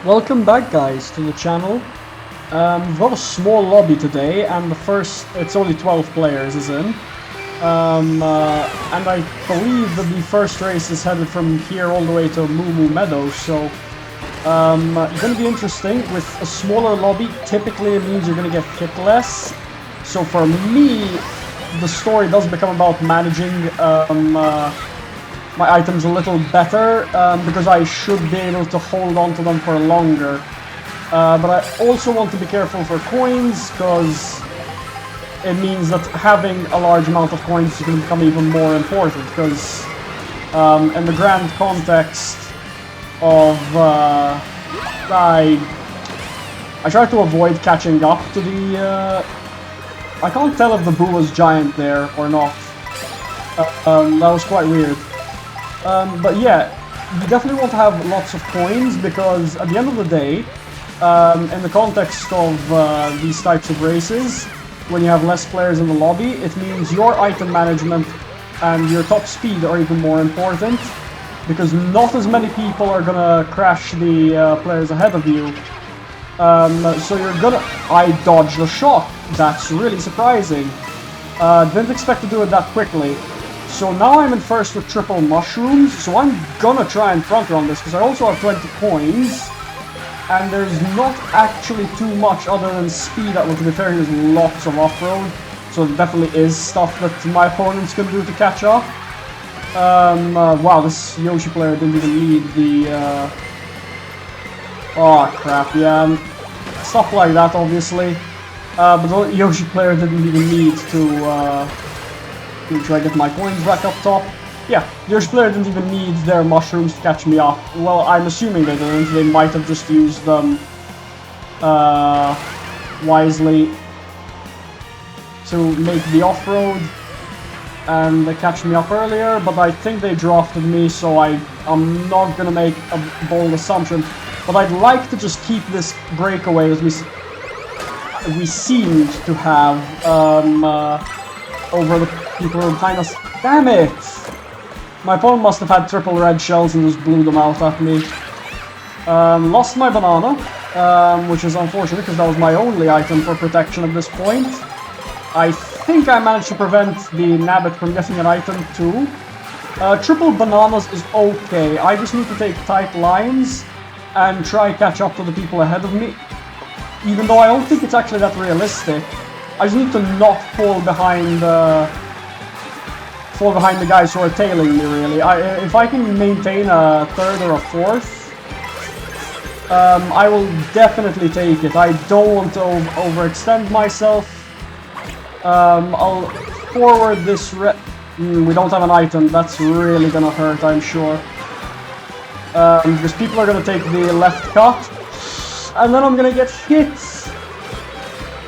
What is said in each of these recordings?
Welcome back, guys, to the channel. We've got a small lobby today, and it's only 12 players is in. And I believe that the first race is headed from here all the way to Moo Moo Meadows, so it's going to be interesting. With a smaller lobby, typically it means you're going to get hit less. So for me, the story does become about managing my items a little better, because I should be able to hold on to them for longer. But I also want to be careful for coins, because it means that having a large amount of coins is going to become even more important, because in the grand context of... I try to avoid catching up to the... I can't tell if the boo was giant there or not. That was quite weird. But yeah, you definitely want to have lots of coins, because at the end of the day, in the context of these types of races, when you have less players in the lobby, it means your item management and your top speed are even more important, because not as many people are gonna crash the players ahead of you. So you're gonna... I dodged a shot. That's really surprising. Didn't expect to do it that quickly. So now I'm in first with triple mushrooms, so I'm gonna try and front run this, because I also have 20 coins, and there's not actually too much other than speed. Well, to be fair, there's lots of off-road, so there definitely is stuff that my opponents can do to catch up. Wow, this Yoshi player didn't even need the... Oh crap, yeah, stuff like that obviously, but the Yoshi player didn't even need to try to get my coins back up top. Yeah, the Yoshi player didn't even need their mushrooms to catch me up. Well, I'm assuming they didn't. They might have just used them wisely to make the off-road and they catch me up earlier, but I think they drafted me, so I'm not gonna make a bold assumption. But I'd like to just keep this breakaway as we seemed to have over the people who behind us. Damn it! My opponent must have had triple red shells and just blew them out at me. Lost my banana, which is unfortunate because that was my only item for protection at this point. I think I managed to prevent the Nabbit from getting an item too. Triple bananas is okay. I just need to take tight lines and try catch up to the people ahead of me. Even though I don't think it's actually that realistic. I just need to not fall behind the guys who are tailing me, really. If I can maintain a third or a fourth, I will definitely take it. I don't want to overextend myself. I'll forward this we don't have an item. That's really gonna hurt, I'm sure. Because people are gonna take the left cut, and then I'm gonna get hit.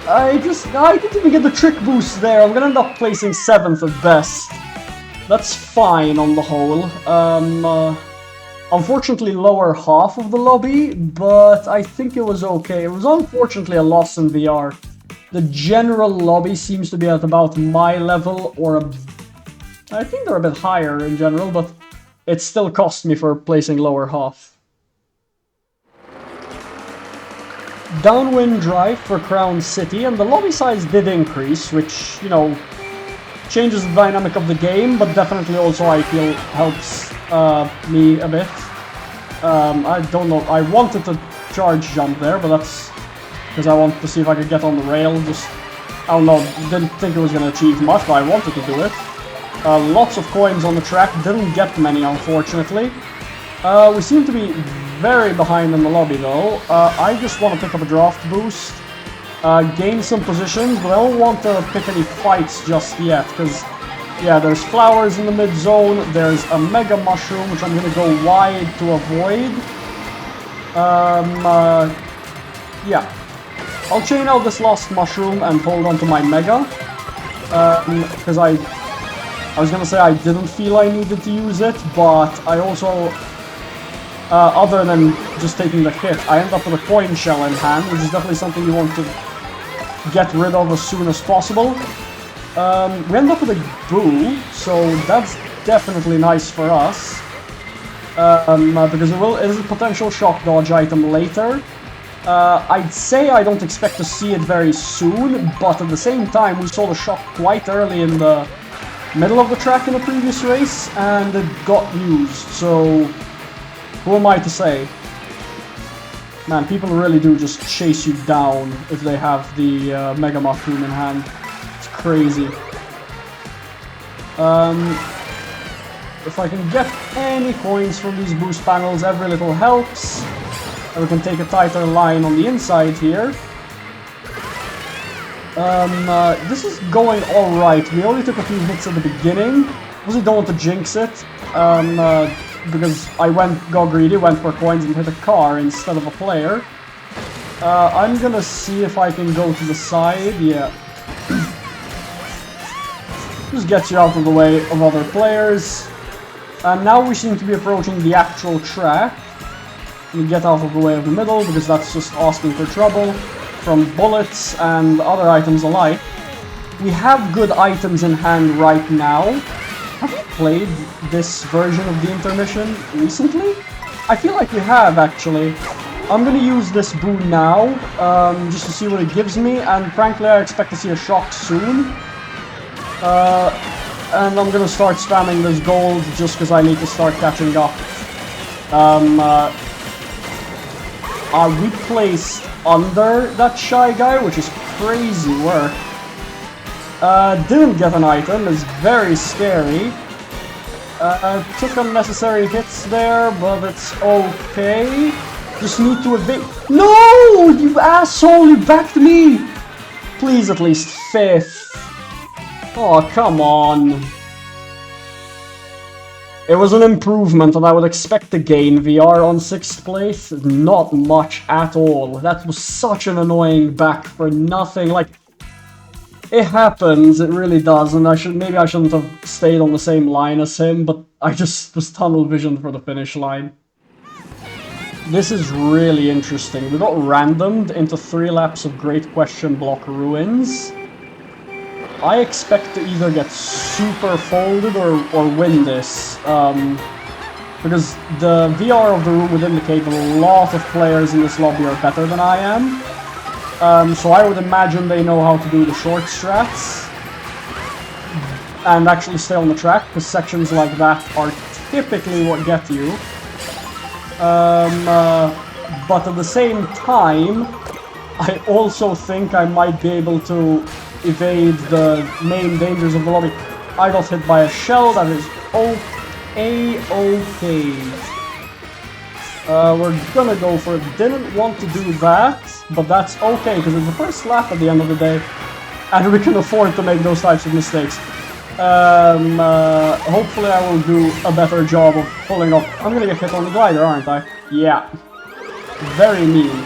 I didn't even get the trick boost there. I'm gonna end up placing 7th at best. That's fine on the whole. Unfortunately lower half of the lobby, but I think it was okay. It was unfortunately a loss in VR. The general lobby seems to be at about my level, or I think they're a bit higher in general, but it still cost me for placing lower half. Downwind drive for Crown City, and the lobby size did increase, which, you know, changes the dynamic of the game, but definitely also I feel helps me a bit. I don't know, I wanted to charge jump there, but that's because I wanted to see if I could get on the rail. Just, I don't know, didn't think it was going to achieve much, but I wanted to do it. Lots of coins on the track, didn't get many unfortunately. We seem to be very behind in the lobby though. I just want to pick up a draft boost, gain some positions, but I don't want to pick any fights just yet, because yeah, there's flowers in the mid zone, there's a mega mushroom which I'm going to go wide to avoid. Yeah, I'll chain out this last mushroom and hold on to my mega, because I was going to say I didn't feel I needed to use it, but I also... other than just taking the hit, I end up with a coin shell in hand, which is definitely something you want to get rid of as soon as possible. We end up with a boo, so that's definitely nice for us. because it is a potential shock dodge item later. I'd say I don't expect to see it very soon, but at the same time we saw the shock quite early in the middle of the track in the previous race, and it got used, so who am I to say? Man, people really do just chase you down if they have the Mega Marcoon in hand. It's crazy. If I can get any coins from these boost panels, every little helps. And we can take a tighter line on the inside here. This is going alright. We only took a few hits at the beginning. Obviously don't want to jinx it. Because I got greedy, went for coins and hit a car instead of a player. I'm gonna see if I can go to the side, yeah. Just gets you out of the way of other players. And now we seem to be approaching the actual track. We get out of the way of the middle, because that's just asking for trouble from bullets and other items alike. We have good items in hand right now. Have you played this version of the intermission recently? I feel like we have, actually. I'm gonna use this boon now, just to see what it gives me, and frankly I expect to see a shock soon. And I'm gonna start spamming this gold just because I need to start catching up. We placed under that shy guy, which is crazy work. Didn't get an item, is very scary. Took unnecessary hits there, but it's okay. Just need to evade. No! You asshole, you backed me! Please, at least 5th. Oh, come on. It was an improvement, and I would expect to gain VR on 6th place. Not much at all. That was such an annoying back for nothing. Like, it happens, it really does, and maybe I shouldn't have stayed on the same line as him, but I just was tunnel visioned for the finish line. This is really interesting. We got randomed into 3 laps of Great Question Block Ruins. I expect to either get super folded or win this, because the VR of the room would indicate that a lot of players in this lobby are better than I am. So I would imagine they know how to do the short strats and actually stay on the track, because sections like that are typically what get you. But at the same time, I also think I might be able to evade the main dangers of the lobby. I got hit by a shell, that is A-okay. We're gonna go for it. Didn't want to do that, but that's okay, because it's the first lap at the end of the day, and we can afford to make those types of mistakes. Hopefully I will do a better job of pulling off. I'm gonna get hit on the glider, aren't I? Yeah. Very mean.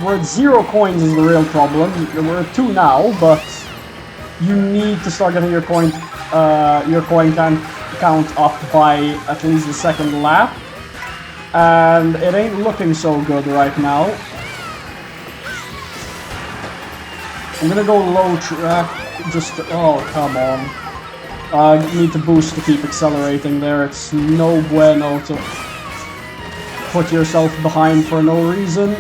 We're at 0 coins is the real problem. We're at 2 now, but you need to start getting your coin count up by at least the 2nd lap. And it ain't looking so good right now. I'm gonna go low track, oh, come on. You need to boost to keep accelerating there. It's no bueno to put yourself behind for no reason.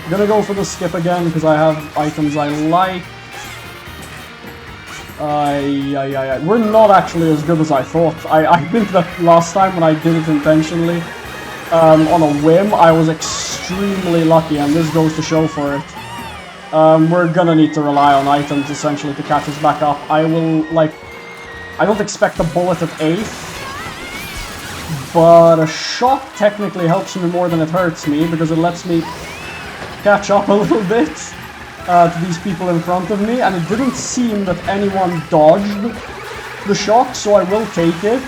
I'm gonna go for the skip again, because I have items I like. We're not actually as good as I thought. I think that last time when I did it intentionally, on a whim, I was extremely lucky, and this goes to show for it. We're gonna need to rely on items, essentially, to catch us back up. I don't expect a bullet at 8th, but a shock technically helps me more than it hurts me, because it lets me catch up a little bit to these people in front of me, and it didn't seem that anyone dodged the shock, so I will take it.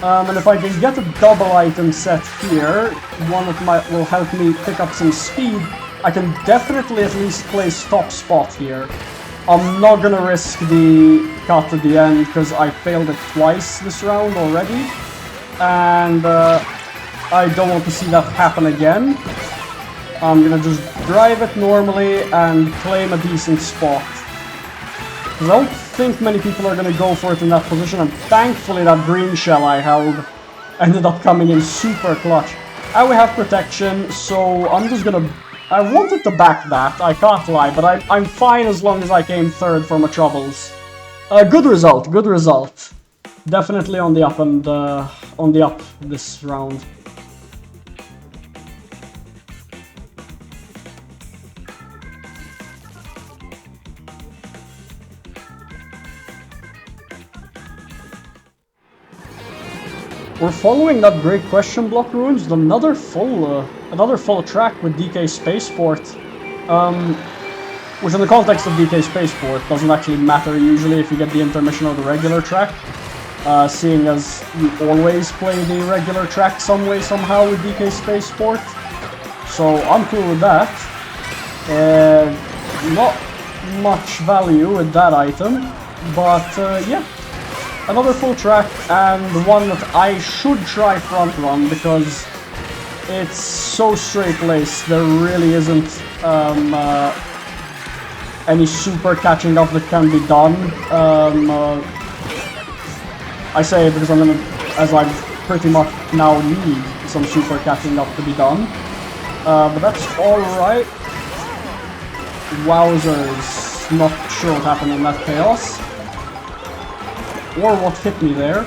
And if I can get a double item set here, one that will help me pick up some speed, I can definitely at least place top spot here. I'm not gonna risk the cut at the end, because I failed it twice this round already, and I don't want to see that happen again. I'm gonna just drive it normally and claim a decent spot. 'Cause I don't think many people are going to go for it in that position, and thankfully that green shell I held ended up coming in super clutch. And we have protection, so I'm just going to... I wanted to back that, I can't lie, but I'm fine as long as I came third for my troubles. Good result, good result. Definitely on the up and on the up this round. We're following that great question block ruins with another full track with DK Spaceport, which in the context of DK Spaceport doesn't actually matter usually if you get the intermission or the regular track, seeing as you always play the regular track some way somehow with DK Spaceport. So I'm cool with that. Not much value with that item, but yeah. Another full track, and one that I should try front run because it's so straight-laced. There really isn't any super catching up that can be done. I say it because as I pretty much now need some super catching up to be done. But that's alright. Wowzers. Not sure what happened in that chaos. Or what hit me there.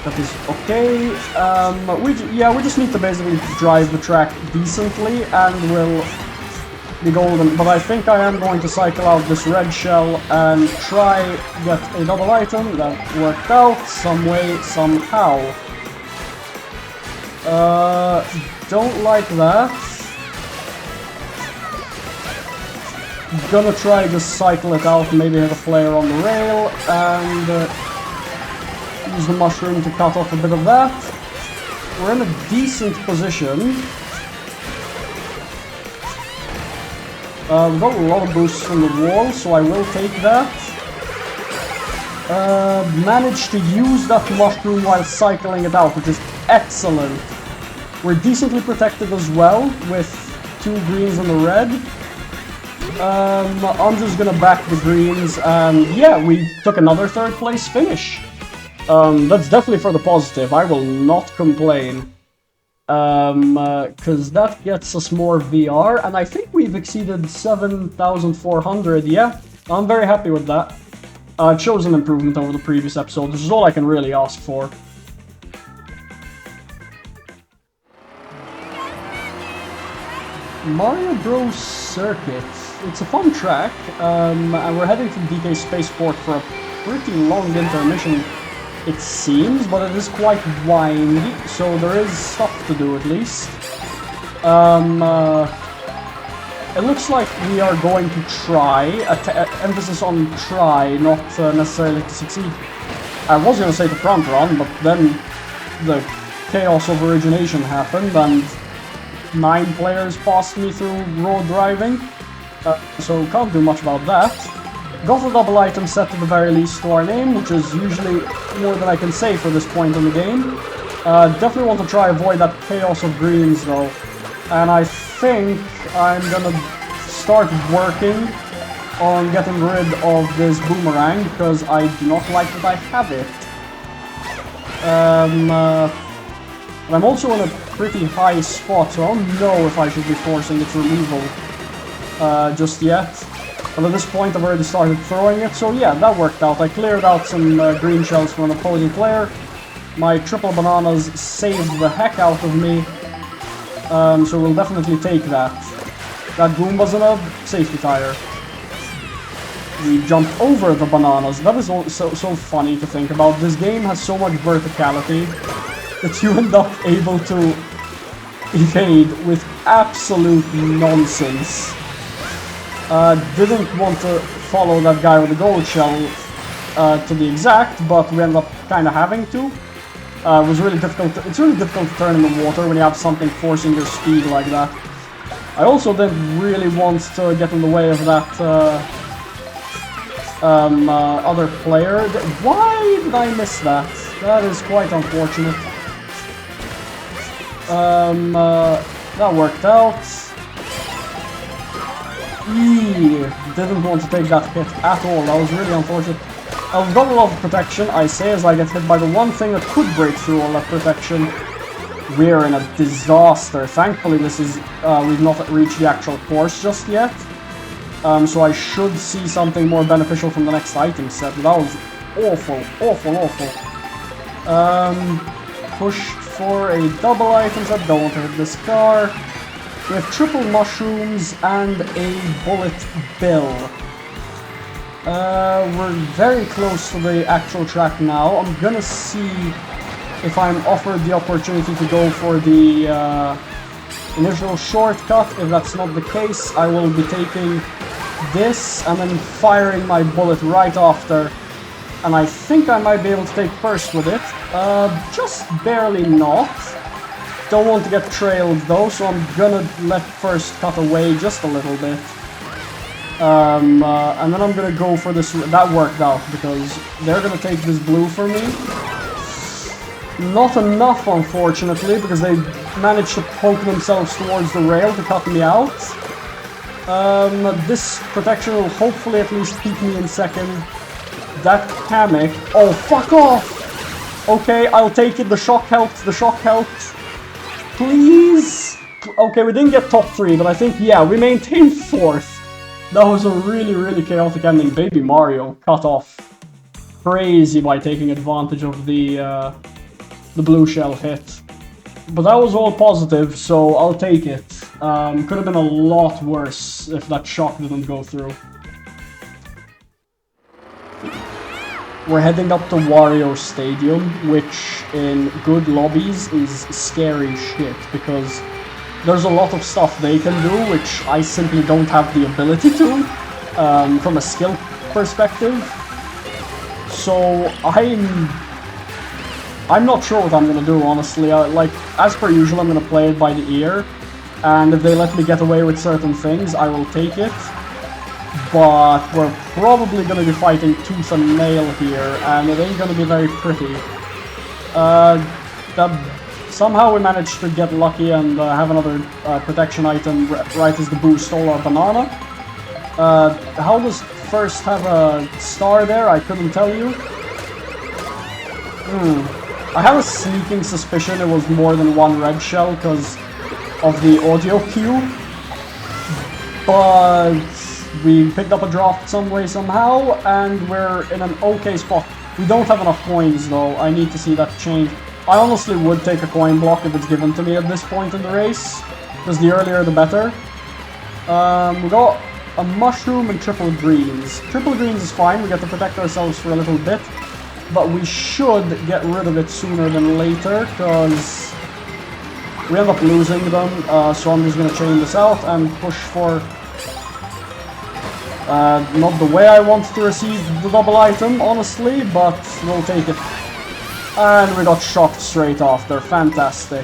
That is okay. We just need to basically drive the track decently and we'll be golden. But I think I am going to cycle out this red shell and try get a double item. That worked out some way, somehow. Don't like that. Gonna try just cycle it out, maybe hit a flare on the rail, and use the mushroom to cut off a bit of that. We're in a decent position. We've got a lot of boosts from the wall, so I will take that. Managed to use that mushroom while cycling it out, which is excellent. We're decently protected as well, with 2 greens and a red. I'm just gonna back the greens, and yeah, we took another 3rd place finish. That's definitely for the positive. I will not complain. Because that gets us more VR, and I think we've exceeded 7,400. Yeah, I'm very happy with that. It shows an improvement over the previous episode, which is all I can really ask for. Mario Bros. Circuit. It's a fun track, and we're heading to DK Spaceport for a pretty long intermission, it seems, but it is quite windy, so there is stuff to do at least. It looks like we are going to try, emphasis on try, not necessarily to succeed. I was going to say to front run, but then the chaos of origination happened and 9 players passed me through road driving, so can't do much about that. Got a double item set at the very least to our name, which is usually more than I can say for this point in the game. Definitely want to try avoid that chaos of greens though. And I think I'm gonna start working on getting rid of this boomerang, because I do not like that I have it. And I'm also in a pretty high spot, so I don't know if I should be forcing its removal just yet. But at this point I've already started throwing it, so yeah, that worked out. I cleared out some green shells from an opposing player. My triple bananas saved the heck out of me, so we'll definitely take that. That Goomba's in a safety tire. We jumped over the bananas. That is so funny to think about. This game has so much verticality that you end up able to evade with absolute nonsense. Didn't want to follow that guy with the gold shell to the exact, but we ended up kind of having to. It was really difficult. It's really difficult to turn in the water when you have something forcing your speed like that. I also didn't really want to get in the way of that other player. Why did I miss that? That is quite unfortunate. That worked out. Didn't want to take that hit at all. That was really unfortunate. I've got a lot of protection, I say, as I get hit by the one thing that could break through all that protection. We're in a disaster. Thankfully, this is we've not reached the actual course just yet. So I should see something more beneficial from the next item set. But that was awful, awful, awful. Pushed for a double item set. Don't want to hit this car. We have triple mushrooms and a bullet bill. We're very close to the actual track now. I'm gonna see if I'm offered the opportunity to go for the initial shortcut. If that's not the case, I will be taking this and then firing my bullet right after. And I think I might be able to take first with it. Just barely not. Don't want to get trailed though, so I'm gonna let first cut away just a little bit. And then I'm gonna go for this. That worked out because they're gonna take this blue for me. Not enough, unfortunately, because they managed to poke themselves towards the rail to cut me out. This protection will hopefully at least keep me in second. That Kamek. Oh, fuck off! Okay, I'll take it. The shock helped. The shock helped. Please? Okay, we didn't get top 3, but I think, yeah, we maintained 4th. That was a really, really chaotic ending. Baby Mario cut off crazy by taking advantage of the blue shell hit. But that was all positive, so I'll take it. Could have been a lot worse if that shock didn't go through. We're heading up to Wario Stadium, which in good lobbies is scary shit, because there's a lot of stuff they can do, which I simply don't have the ability to, from a skill perspective. So I'm not sure what I'm gonna do, honestly. Like, as per usual, I'm gonna play it by the ear, and if they let me get away with certain things, I will take it. But we're probably gonna be fighting tooth and nail here, and it ain't gonna be very pretty. Somehow we managed to get lucky and have another protection item right as the boo stole our banana. How does first have a star there? I couldn't tell you. I have a sneaking suspicion it was more than one red shell because of the audio cue. But we picked up a draft some way somehow, and we're in an okay spot. We don't have enough coins though. I need to see that change. I honestly would take a coin block if it's given to me at this point in the race, because the earlier the better. We got a mushroom and triple greens. Triple greens is fine, we get to protect ourselves for a little bit, but we should get rid of it sooner than later, because we end up losing them, so I'm just going to chain this out and push for not the way I want to receive the double item, honestly, but we'll take it. And we got shocked straight after. Fantastic.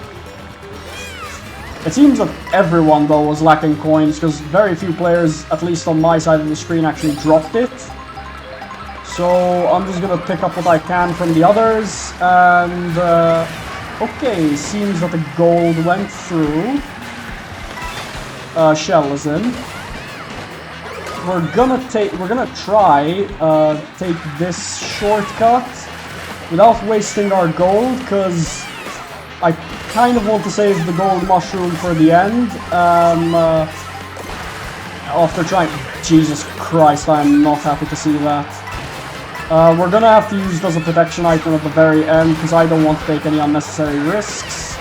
It seems that everyone, though, was lacking coins, because very few players, at least on my side of the screen, actually dropped it. So I'm just gonna pick up what I can from the others, and okay, seems that the gold went through. Shell is in. We're gonna try take this shortcut without wasting our gold, because I kind of want to save the gold mushroom for the end. After trying... Jesus Christ, I am not happy to see that. We're gonna have to use it as a protection item at the very end, because I don't want to take any unnecessary risks.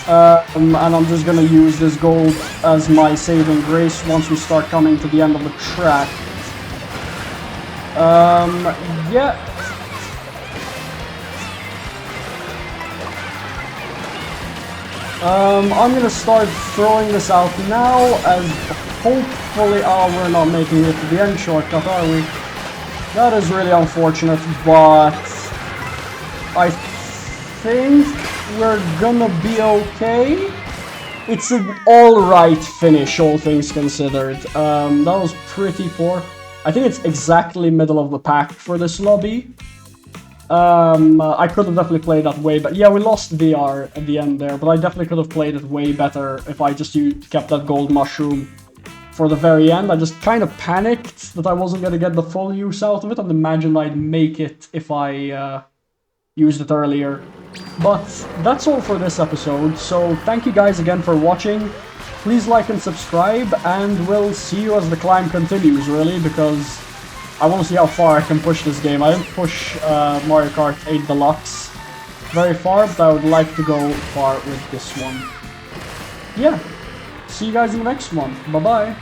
And I'm just gonna use this gold as my saving grace once we start coming to the end of the track. Yeah. I'm gonna start throwing this out now, as hopefully... Oh, we're not making it to the end shortcut, are we? That is really unfortunate, but I think we're gonna be okay. It's an alright finish, all things considered. That was pretty poor. I think it's exactly middle of the pack for this lobby. I could have definitely played that way, but yeah, we lost VR at the end there, but I definitely could have played it way better if I just kept that gold mushroom for the very end. I just kind of panicked that I wasn't going to get the full use out of it and imagined I'd make it if I used it earlier. But that's all for this episode, so thank you guys again for watching. Please like and subscribe, and we'll see you as the climb continues, really, because I want to see how far I can push this game. I didn't push Mario Kart 8 Deluxe very far, but I would like to go far with this one. Yeah, see you guys in the next one. Bye-bye.